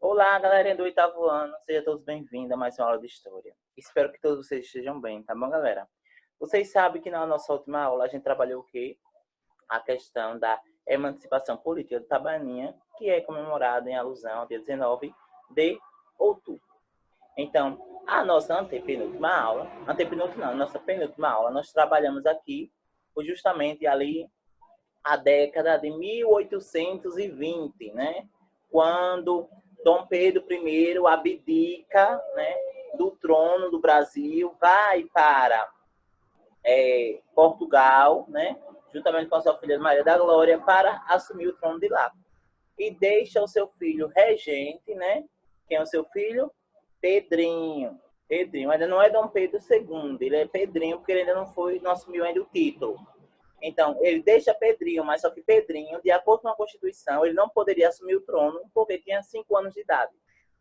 Olá, galerinha do oitavo ano, sejam todos bem-vindos a mais uma aula de História. Espero que todos vocês estejam bem, tá bom, galera? Vocês sabem que na nossa última aula a gente trabalhou o quê? A questão da emancipação política do Tabaninha, que é comemorada em alusão ao dia 19 de outubro. Então, a nossa antepenúltima aula, nossa penúltima aula, nós trabalhamos aqui justamente ali a década de 1820, né? Quando Dom Pedro I abdica, né, do trono do Brasil, vai para Portugal, né, juntamente com a sua filha Maria da Glória, para assumir o trono de lá. E deixa o seu filho regente, né? Quem é o seu filho? Pedrinho. Pedrinho ainda não é Dom Pedro II, ele é Pedrinho porque ele ainda não assumiu ainda o título. Então, ele deixa Pedrinho, mas só que Pedrinho, de acordo com a Constituição, ele não poderia assumir o trono porque tinha 5 anos de idade.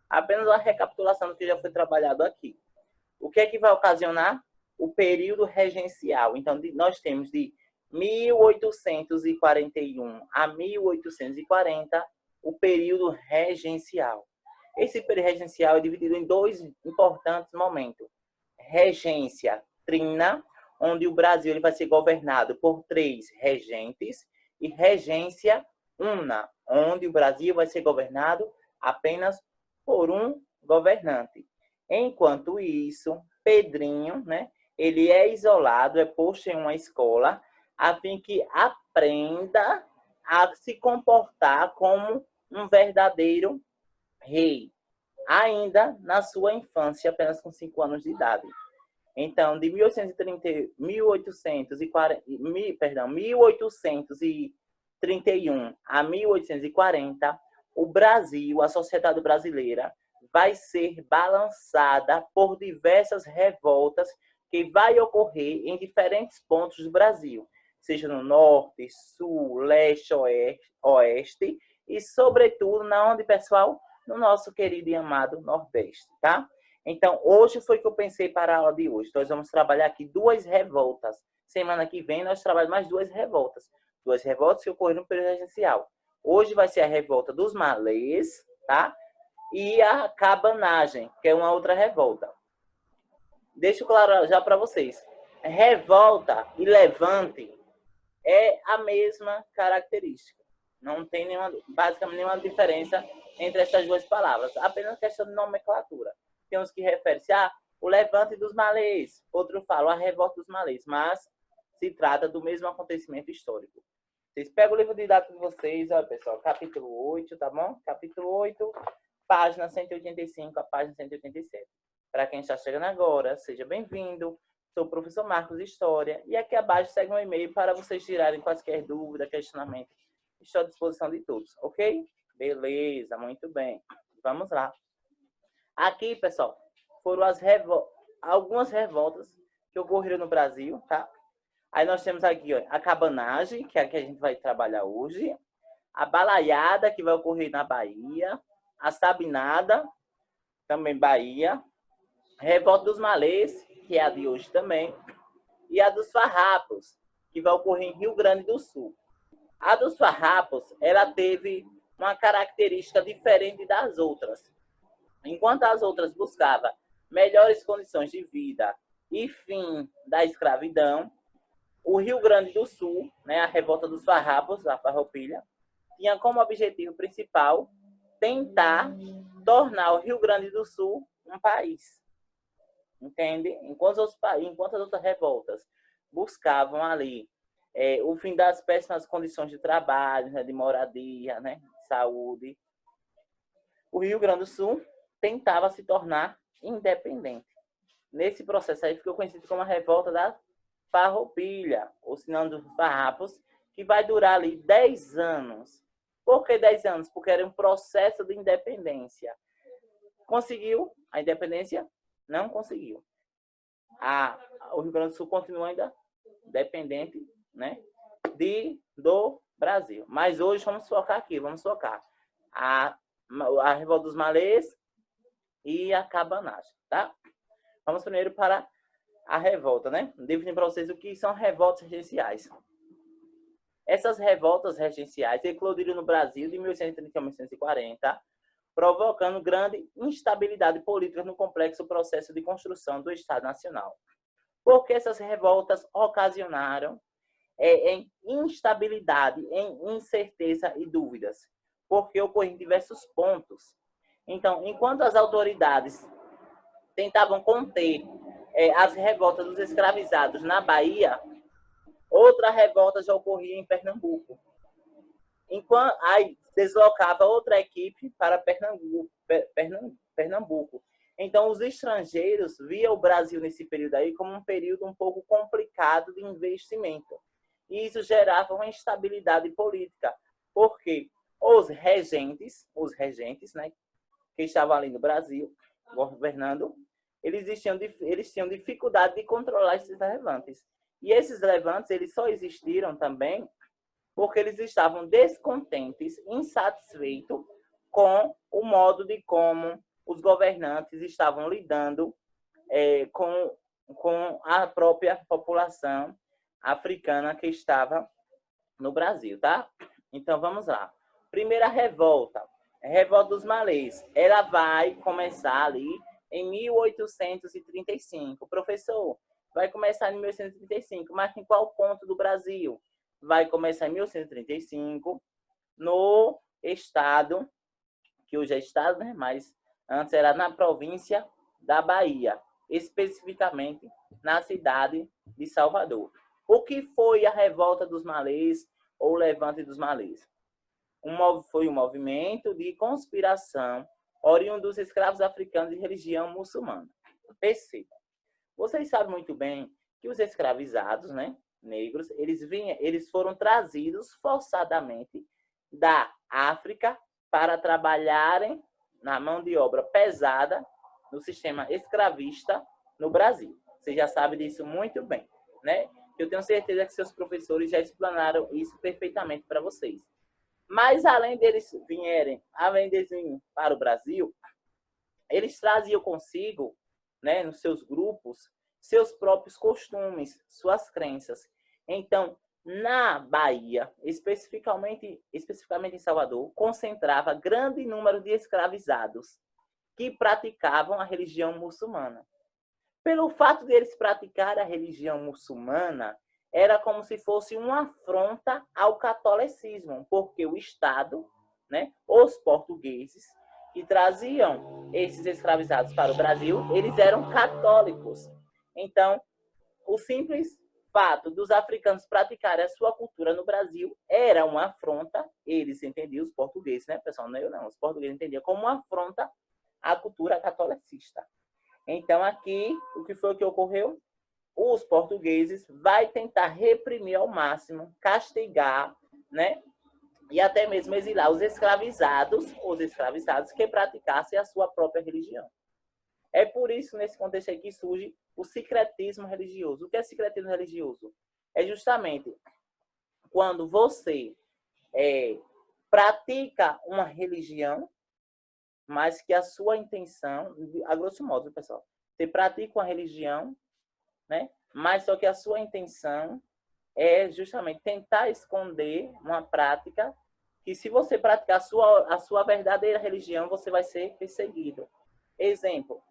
Apenas uma recapitulação do que já foi trabalhado aqui. O que é que vai ocasionar? O período regencial. Então, nós temos de 1841 a 1840 o período regencial. Esse período regencial é dividido em dois importantes momentos. Regência trina, onde o Brasil ele vai ser governado por 3 regentes, e regência una, onde o Brasil vai ser governado apenas por um governante. Enquanto isso, Pedrinho, né, ele é isolado, é posto em uma escola, a fim que aprenda a se comportar como um verdadeiro rei, ainda na sua infância, apenas com 5 anos de idade. Então, de 1831 a 1840, o Brasil, a sociedade brasileira, vai ser balançada por diversas revoltas que vai ocorrer em diferentes pontos do Brasil, seja no norte, sul, leste, oeste e, sobretudo, na onde, pessoal? No nosso querido e amado Nordeste, tá? Então, hoje foi que eu pensei para a aula de hoje. Nós vamos trabalhar aqui 2 revoltas. Semana que vem nós trabalhamos mais 2 revoltas. 2 revoltas que ocorreram no período regencial. Hoje vai ser a revolta dos malês, tá? E a cabanagem, que é uma outra revolta. Deixo claro já para vocês. Revolta e levante é a mesma característica. Não tem basicamente nenhuma diferença entre essas 2 palavras. Apenas questão de nomenclatura. Tem uns que referem-se a o levante dos malês, outro fala a revolta dos malês, mas se trata do mesmo acontecimento histórico. Vocês pegam o livro didático de vocês, olha pessoal, capítulo 8, tá bom? Capítulo 8, página 185 a página 187. Para quem está chegando agora, seja bem-vindo. Sou o professor Marcos de História e aqui abaixo segue um e-mail para vocês tirarem quaisquer dúvidas, questionamentos. Estou à disposição de todos, ok? Beleza, muito bem. Vamos lá. Aqui, pessoal, foram algumas revoltas que ocorreram no Brasil, tá? Aí nós temos aqui, ó, a cabanagem, que é a que a gente vai trabalhar hoje, a balaiada, que vai ocorrer na Bahia, a sabinada, também Bahia, a revolta dos malês, que é a de hoje também, e a dos farrapos, que vai ocorrer em Rio Grande do Sul. A dos farrapos, ela teve uma característica diferente das outras. Enquanto as outras buscavam melhores condições de vida e fim da escravidão, o Rio Grande do Sul, né, a revolta dos farrapos, a farroupilha, tinha como objetivo principal tentar tornar o Rio Grande do Sul um país. Entende? Enquanto as outras revoltas buscavam ali o fim das péssimas condições de trabalho, né, de moradia, né, de saúde, o Rio Grande do Sul tentava se tornar independente. Nesse processo aí ficou conhecido como a revolta da Farroupilha, ou sinônimo dos farrapos, que vai durar ali 10 anos. Por que 10 anos? Porque era um processo de independência. Conseguiu a independência? Não conseguiu. O Rio Grande do Sul continua ainda dependente, né, do Brasil. Mas hoje vamos focar aqui, vamos focar a revolta dos malês e a cabanagem, tá? Vamos primeiro para a revolta, né? Definir para vocês o que são revoltas regenciais. Essas revoltas regenciais eclodiram no Brasil de 1830 a 1840, provocando grande instabilidade política no complexo processo de construção do Estado Nacional. Porque essas revoltas ocasionaram em instabilidade, em incerteza e dúvidas, porque ocorriam diversos pontos. Então, enquanto as autoridades tentavam conter as revoltas dos escravizados na Bahia, outra revolta já ocorria em Pernambuco. Enquanto aí deslocava outra equipe para Pernambuco. Então, os estrangeiros viam o Brasil nesse período aí como um período um pouco complicado de investimento. E isso gerava uma instabilidade política, porque os regentes, né, que estavam ali no Brasil, governando, eles tinham dificuldade de controlar esses levantes. E esses levantes, eles só existiram também porque eles estavam descontentes, insatisfeitos com o modo de como os governantes estavam lidando com a própria população africana que estava no Brasil, tá? Então, vamos lá. Primeira revolta, a revolta dos malês. Ela vai começar ali em 1835. Professor, vai começar em 1835, mas em qual ponto do Brasil? Vai começar em 1835 no estado, que hoje é estado, né? Mas antes era na província da Bahia, especificamente na cidade de Salvador. O que foi a revolta dos malês ou o levante dos malês? Foi um movimento de conspiração oriundo dos escravos africanos de religião muçulmana. Perceba, vocês sabem muito bem que os escravizados, né, negros, eles foram trazidos forçadamente da África para trabalharem na mão de obra pesada no sistema escravista no Brasil. Você já sabe disso muito bem, né? Eu tenho certeza que seus professores já explanaram isso perfeitamente para vocês. Mas além deles virem para o Brasil, eles traziam consigo, né, nos seus grupos, seus próprios costumes, suas crenças. Então, na Bahia, especificamente em Salvador, concentrava grande número de escravizados que praticavam a religião muçulmana. Pelo fato de eles praticarem a religião muçulmana, era como se fosse uma afronta ao catolicismo, porque o Estado, né, os portugueses, que traziam esses escravizados para o Brasil, eles eram católicos. Então, o simples fato dos africanos praticarem a sua cultura no Brasil era uma afronta, eles entendiam, os portugueses, né, pessoal? Não, eu não, os portugueses entendiam como uma afronta à cultura catolicista. Então, aqui, o que foi que ocorreu? Os portugueses vai tentar reprimir ao máximo, castigar, né? E até mesmo exilar os escravizados que praticassem a sua própria religião. É por isso, nesse contexto aqui, surge o secretismo religioso. O que é secretismo religioso? É justamente quando você pratica uma religião, mas que a sua intenção, a grosso modo, pessoal, você pratica uma religião, né? Mas só que a sua intenção é justamente tentar esconder uma prática que, se você praticar a sua verdadeira religião, você vai ser perseguido. Exemplo,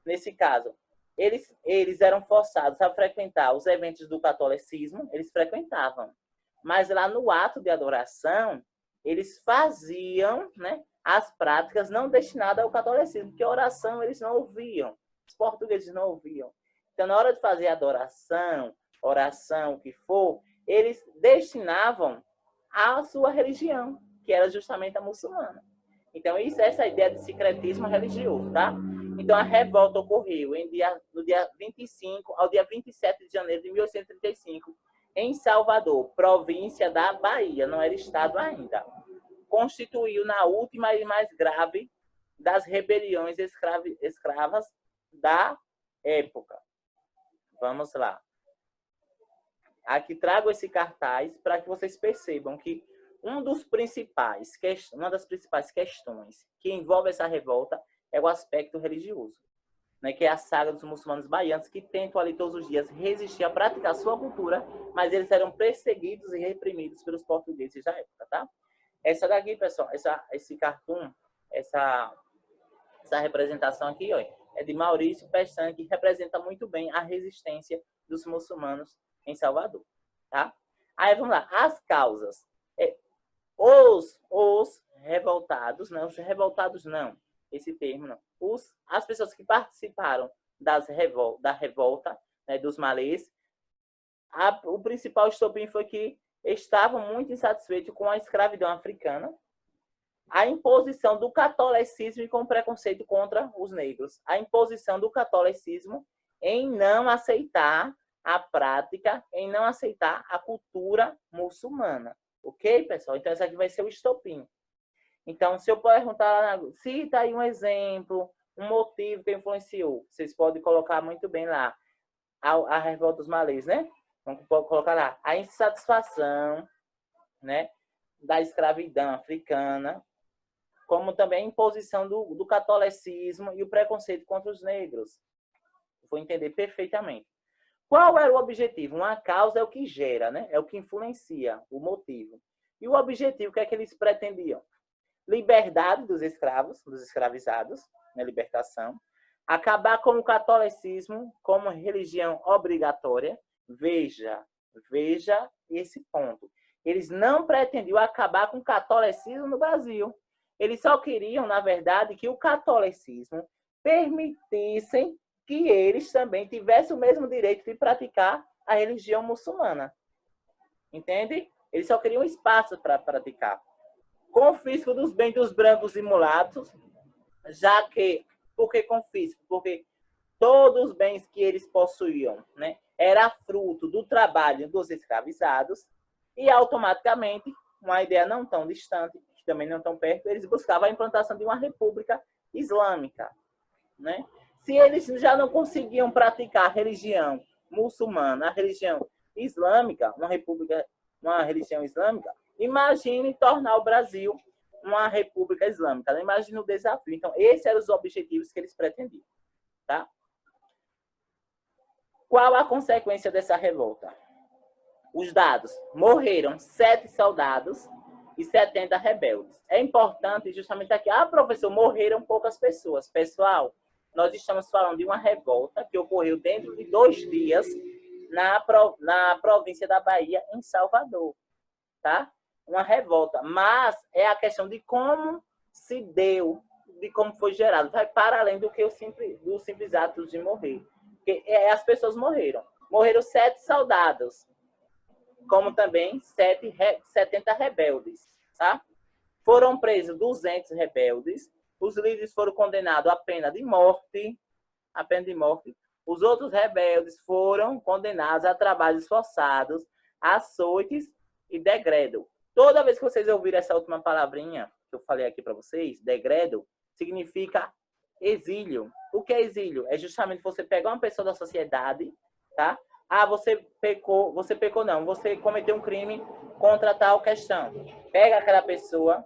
nesse caso, eles eram forçados a frequentar os eventos do catolicismo, eles frequentavam, mas lá no ato de adoração, eles faziam, né, as práticas não destinadas ao catolicismo, porque a oração eles não ouviam, os portugueses não ouviam. Então, na hora de fazer adoração, oração, o que for, eles destinavam à sua religião, que era justamente a muçulmana. Então, essa é a ideia de secretismo religioso, tá? Então, a revolta ocorreu no dia 25 ao dia 27 de janeiro de 1835, em Salvador, província da Bahia, não era estado ainda. Constituiu na última e mais grave das rebeliões escravas da época. Vamos lá. Aqui trago esse cartaz para que vocês percebam que uma das principais questões que envolve essa revolta é o aspecto religioso, né, que é a saga dos muçulmanos baianos que tentam ali todos os dias resistir a praticar sua cultura, mas eles eram perseguidos e reprimidos pelos portugueses da época, tá? Essa daqui, pessoal, esse cartoon essa representação aqui, ó, é de Maurício Pestana, que representa muito bem a resistência dos muçulmanos em Salvador, tá? Aí vamos lá, as causas. Os revoltados, não, os revoltados não, esse termo não. As pessoas que participaram da revolta, né, dos malês, o principal estopim foi que estavam muito insatisfeitos com a escravidão africana, a imposição do catolicismo e com preconceito contra os negros, a imposição do catolicismo em não aceitar a prática, em não aceitar a cultura muçulmana. Ok, pessoal? Então, esse aqui vai ser o estopim. Então, se eu perguntar, cita aí um exemplo, um motivo que influenciou. Vocês podem colocar muito bem lá a revolta dos malês, né? Vamos colocar lá a insatisfação, né, da escravidão africana, como também a imposição do catolicismo e o preconceito contra os negros. Vou entender perfeitamente. Qual era o objetivo? Uma causa é o que gera, né? É o que influencia, o motivo. E o objetivo, o que é que eles pretendiam? Liberdade dos escravos, dos escravizados, né? Libertação. Acabar com o catolicismo como religião obrigatória. Veja esse ponto. Eles não pretendiam acabar com o catolicismo no Brasil. Eles só queriam, na verdade, que o catolicismo permitissem que eles também tivessem o mesmo direito de praticar a religião muçulmana. Entende? Eles só queriam espaço para praticar. Confisco dos bens dos brancos e mulatos, já que... Por que confisco? Porque todos os bens que eles possuíam, né, era fruto do trabalho dos escravizados e, automaticamente, uma ideia não tão distante, que também não tão perto, eles buscavam a implantação de uma república islâmica, né? Se eles já não conseguiam praticar a religião muçulmana, a religião islâmica, uma religião islâmica, imagine tornar o Brasil uma república islâmica. Imagine o desafio. Então, esses eram os objetivos que eles pretendiam. Tá? Qual a consequência dessa revolta? Os dados: morreram 7 soldados e 70 rebeldes. É importante justamente aqui. Professor, morreram poucas pessoas. Pessoal, nós estamos falando de uma revolta que ocorreu dentro de 2 dias na província da Bahia, em Salvador. Tá? Uma revolta. Mas é a questão de como se deu, de como foi gerado. Vai para além do que dos simples atos de morrer. Porque as pessoas morreram. Morreram 7 soldados, como também 70 rebeldes. Tá? Foram presos 200 rebeldes. Os líderes foram condenados à pena de morte. Os outros rebeldes foram condenados a trabalhos forçados, açoites e degredo. Toda vez que vocês ouvirem essa última palavrinha que eu falei aqui para vocês, degredo, significa exílio. O que é exílio? É justamente você pegar uma pessoa da sociedade, tá? Você pecou não, você cometeu um crime contra tal questão. Pega aquela pessoa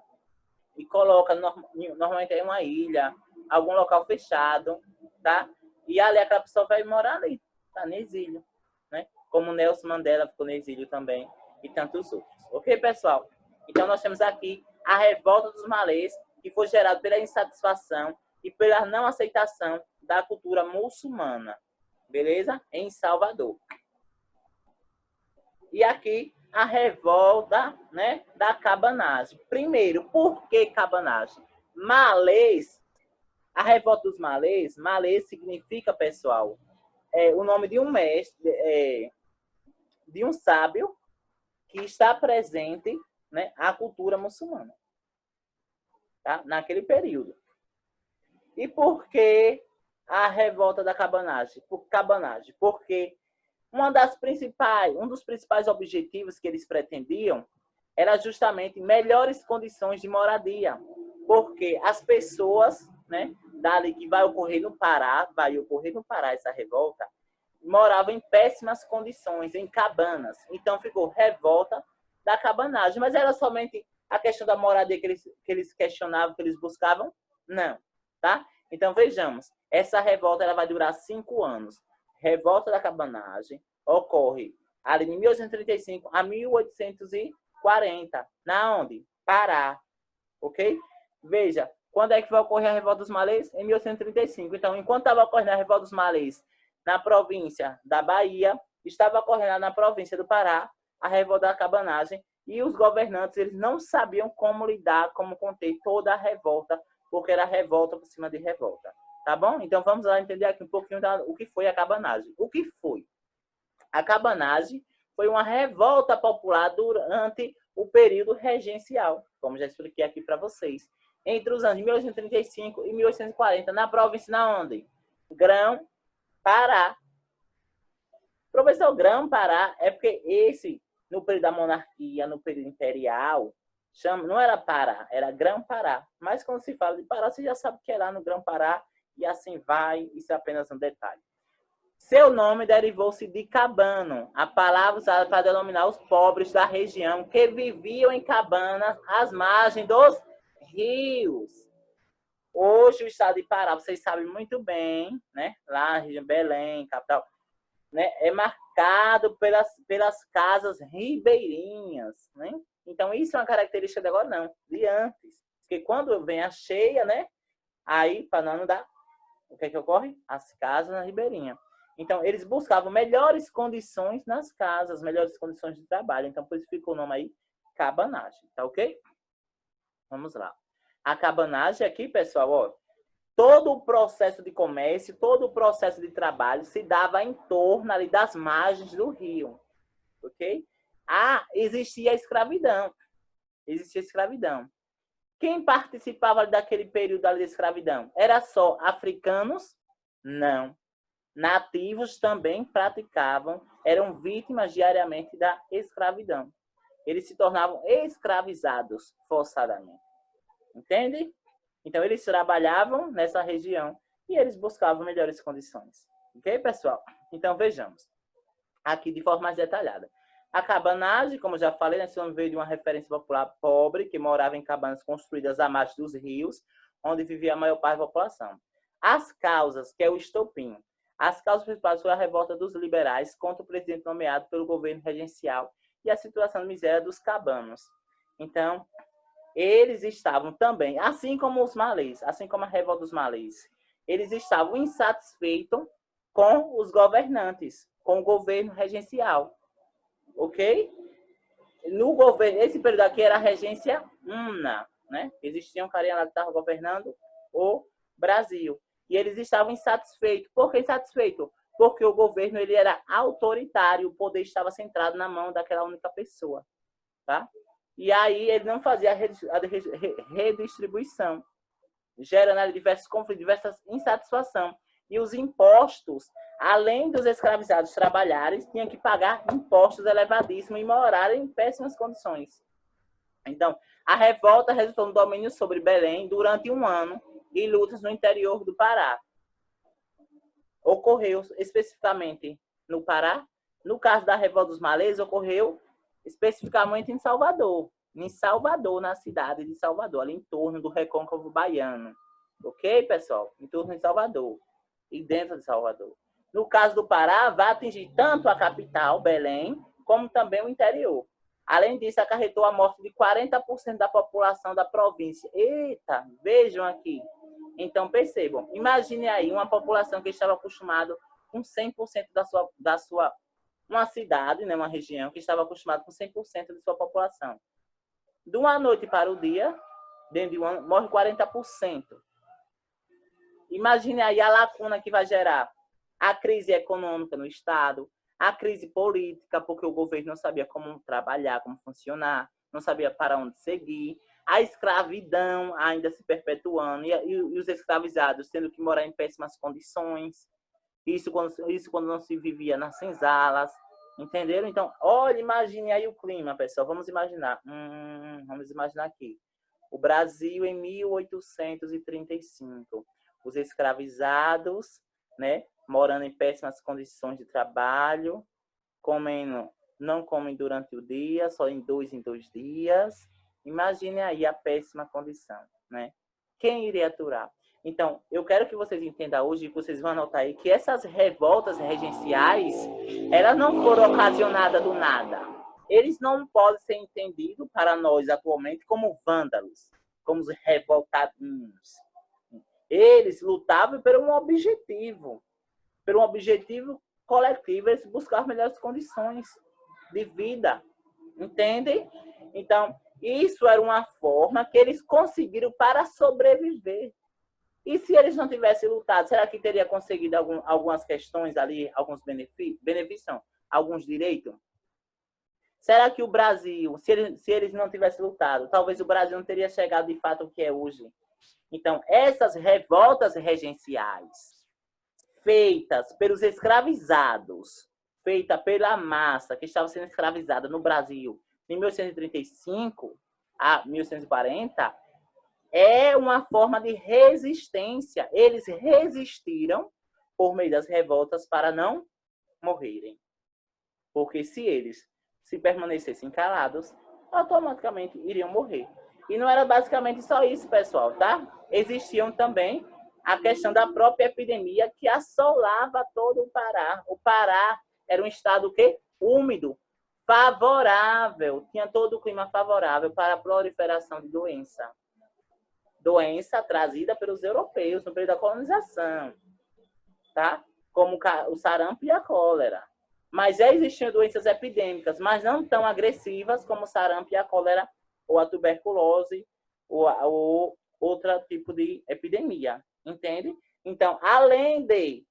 e coloca normalmente em uma ilha, algum local fechado, tá? E ali aquela pessoa vai morar ali, tá? No exílio, né? Como Nelson Mandela ficou no exílio também e tantos outros. Ok, pessoal? Então nós temos aqui a revolta dos malês, que foi gerada pela insatisfação e pela não aceitação da cultura muçulmana, beleza? Em Salvador. E aqui a revolta, né, da cabanagem. Primeiro, por que cabanagem? Malês, a revolta dos malês, malês significa, pessoal, o nome de um mestre, de um sábio que está presente, né, a cultura muçulmana, tá? Naquele período. E por que a revolta da cabanagem? Por cabanagem? Porque um dos principais objetivos que eles pretendiam era justamente melhores condições de moradia, porque as pessoas, né, dali que vai ocorrer no Pará essa revolta, moravam em péssimas condições, em cabanas. Então ficou revolta da cabanagem, mas era somente a questão da moradia que eles questionavam, que eles buscavam? Não, tá? Então vejamos, essa revolta ela vai durar 5 anos. Revolta da cabanagem ocorre ali de 1835 a 1840. Na onde? Pará. Ok? Veja, Quando é que vai ocorrer a revolta dos malês? Em 1835. Então, enquanto estava ocorrendo a revolta dos malês na província da Bahia, estava ocorrendo na província do Pará a revolta da cabanagem, e os governantes eles não sabiam como lidar, como conter toda a revolta, porque era revolta por cima de revolta. Tá bom? Então, vamos lá entender aqui um pouquinho o que foi a cabanagem. O que foi? A cabanagem foi uma revolta popular durante o período regencial, como já expliquei aqui para vocês, entre os anos de 1835 e 1840, na província na onde? Grão-Pará. Professor, Grão-Pará é porque esse, no período da monarquia, no período imperial, não era Pará, era Grão-Pará. Mas quando se fala de Pará, você já sabe que é lá no Grão-Pará, e assim vai, isso é apenas um detalhe. Seu nome derivou-se de cabano, a palavra usada para denominar os pobres da região que viviam em cabanas às margens dos rios. Hoje o estado de Pará, vocês sabem muito bem, né? Lá na região Belém, capital, né? É marcado pelas casas ribeirinhas, né? Então isso é uma característica de agora não, de antes. Porque quando vem a cheia, né? Aí, para não dar, o que é que ocorre? As casas na ribeirinha. Então, eles buscavam melhores condições nas casas, melhores condições de trabalho. Então, por isso ficou o nome aí, cabanagem. Tá ok? Vamos lá. A cabanagem aqui, pessoal, ó, todo o processo de comércio, todo o processo de trabalho se dava em torno ali das margens do rio. Ok? Existia a escravidão. Existia a escravidão. Quem participava daquele período ali de escravidão? Era só africanos? Não. Nativos também praticavam, eram vítimas diariamente da escravidão. Eles se tornavam escravizados forçadamente. Entende? Então, eles trabalhavam nessa região e eles buscavam melhores condições. Ok, pessoal? Então, vejamos. Aqui de forma mais detalhada. A cabanagem, como já falei, nesse nome veio de uma referência popular pobre, que morava em cabanas construídas à margem dos rios, onde vivia a maior parte da população. As causas, que é o estopim. As causas principais foram a revolta dos liberais contra o presidente nomeado pelo governo regencial e a situação de miséria dos cabanos. Então, eles estavam também, assim como os malês, assim como a revolta dos malês, eles estavam insatisfeitos com os governantes, com o governo regencial. Ok? No governo, esse período aqui era a regência una, né? Existia um carinha lá que estava governando o Brasil. E eles estavam insatisfeitos. Por que insatisfeitos? Porque o governo ele era autoritário, o poder estava centrado na mão daquela única pessoa. Tá? E aí ele não fazia a redistribuição, gerando diversos conflitos, diversas insatisfação. E os impostos, além dos escravizados trabalharem, tinham que pagar impostos elevadíssimos e morarem em péssimas condições. Então, a revolta resultou no domínio sobre Belém durante um ano e lutas no interior do Pará. Ocorreu especificamente no Pará. No caso da revolta dos malês, ocorreu especificamente em Salvador. Em Salvador, na cidade de Salvador, ali em torno do Recôncavo Baiano. Ok, pessoal? Em torno de Salvador. E dentro de Salvador. No caso do Pará, vai atingir tanto a capital, Belém, como também o interior. Além disso, acarretou a morte de 40% da população da província. Eita, vejam aqui. Então, percebam. Imagine aí uma população que estava acostumada com 100% da sua uma cidade, né, uma região que estava acostumada com 100% de sua população. De uma noite para o dia, dentro de um ano, morre 40%. Imagine aí a lacuna que vai gerar a crise econômica no Estado, a crise política, porque o governo não sabia como trabalhar, como funcionar, não sabia para onde seguir, a escravidão ainda se perpetuando e os escravizados tendo que morar em péssimas condições, isso quando não se vivia nas senzalas, entenderam? Então, olha, imagine aí o clima, pessoal, vamos imaginar aqui, o Brasil em 1835, os escravizados, né, morando em péssimas condições de trabalho, não comem durante o dia, só em dois dias. Imagine aí a péssima condição, né? Quem iria aturar? Então, eu quero que vocês entendam hoje, que vocês vão anotar aí, que essas revoltas regenciais, elas não foram ocasionadas do nada. Eles não podem ser entendidos para nós atualmente como vândalos. como os revoltadinhos. Eles lutavam por um objetivo coletivo, eles buscavam melhores condições de vida, entendem? Então, isso era uma forma que eles conseguiram para sobreviver. E se eles não tivessem lutado, será que teria conseguido algumas questões ali, alguns benefícios, não, alguns direitos? Será que o Brasil, se eles não tivessem lutado, talvez o Brasil não teria chegado de fato ao que é hoje? Então, essas revoltas regenciais, feitas pelos escravizados, feita pela massa que estava sendo escravizada no Brasil de 1835 a 1840, é uma forma de resistência. Eles resistiram por meio das revoltas para não morrerem. Porque se eles se permanecessem calados, automaticamente iriam morrer. E não era basicamente só isso, pessoal, tá? Existiam também a questão da própria epidemia que assolava todo o Pará. O Pará era um estado que úmido, favorável, tinha todo o clima favorável para a proliferação de doença. Doença trazida pelos europeus no período da colonização, tá? Como o sarampo e a cólera. Mas já existiam doenças epidêmicas, mas não tão agressivas como o sarampo e a cólera, ou a tuberculose, ou outro tipo de epidemia, entende? Então, além de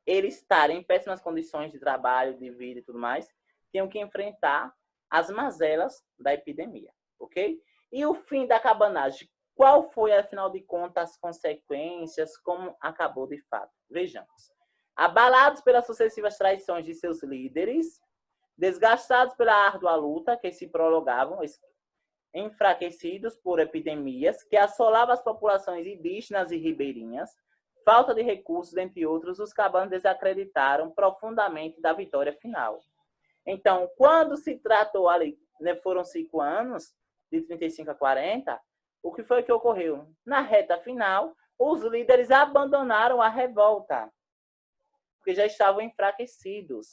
eles estarem em péssimas condições de trabalho, de vida e tudo mais, tinham que enfrentar as mazelas da epidemia, ok? E o fim da cabanagem, qual foi, afinal de contas, as consequências, como acabou de fato? Vejamos. Abalados pelas sucessivas traições de seus líderes, desgastados pela árdua luta que se prolongavam, enfraquecidos por epidemias que assolavam as populações indígenas e ribeirinhas, falta de recursos, entre outros, os cabanos desacreditaram profundamente da vitória final. Então, quando se tratou ali, né, foram 5 anos, de 35 a 40, o que foi que ocorreu? Na reta final, os líderes abandonaram a revolta, porque já estavam enfraquecidos.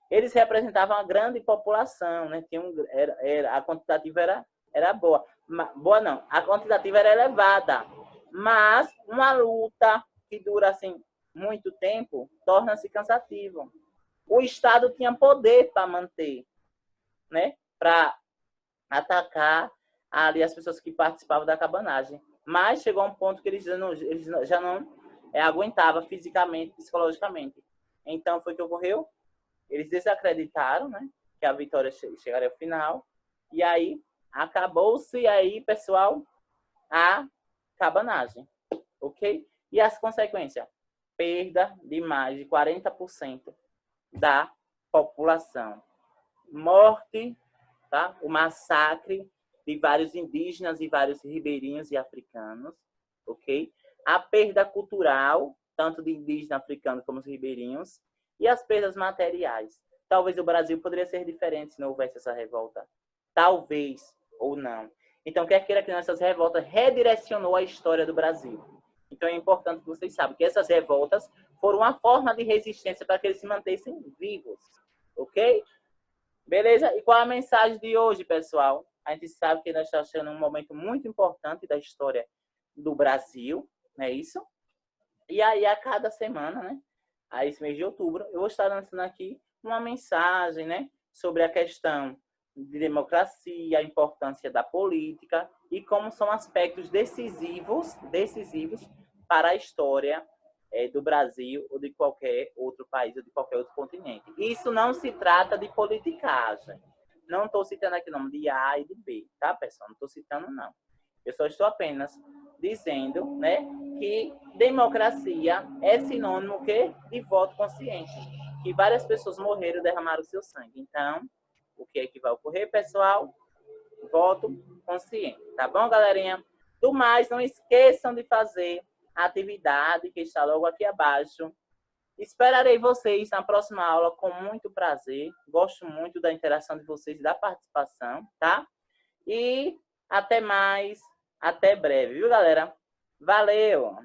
Eles representavam uma grande população, né? A quantitativa era boa. Boa não, a quantitativa era elevada, mas uma luta que dura assim muito tempo torna-se cansativa. O Estado tinha poder para manter, né? Para atacar ali as pessoas que participavam da cabanagem. Mas chegou a um ponto que eles já não aguentavam fisicamente, psicologicamente. Então, foi o que ocorreu? Eles desacreditaram, né? Que a vitória chegaria ao final. E aí, acabou-se aí, pessoal, a cabanagem. Ok? E as consequências? Perda de mais de 40% da população. Morte, tá? O massacre de vários indígenas e vários ribeirinhos e africanos, ok? A perda cultural, tanto de indígenas africanos como os ribeirinhos, e as perdas materiais. Talvez o Brasil poderia ser diferente se não houvesse essa revolta. Talvez, ou não. Então, quer queira que não, essas revoltas redirecionou a história do Brasil. Então, é importante que vocês saibam que essas revoltas foram uma forma de resistência para que eles se mantessem vivos, ok? Beleza? E qual a mensagem de hoje, pessoal? A gente sabe que nós estamos chegando um momento muito importante da história do Brasil, não é isso? E aí, a cada semana, né? A esse mês de outubro, eu vou estar lançando aqui uma mensagem, né? Sobre a questão de democracia, a importância da política e como são aspectos decisivos para a história do Brasil ou de qualquer outro país ou de qualquer outro continente. Isso não se trata de politicagem. Não estou citando aqui o nome de A e de B, tá, pessoal? Não estou citando, não. Eu só estou apenas dizendo, né, que democracia é sinônimo de voto consciente. Que várias pessoas morreram e derramaram seu sangue. Então, o que é que vai ocorrer, pessoal? Voto consciente. Tá bom, galerinha? Do mais, não esqueçam de fazer a atividade que está logo aqui abaixo. Esperarei vocês na próxima aula com muito prazer. Gosto muito da interação de vocês e da participação, tá? E até mais, até breve, viu, galera? Valeu!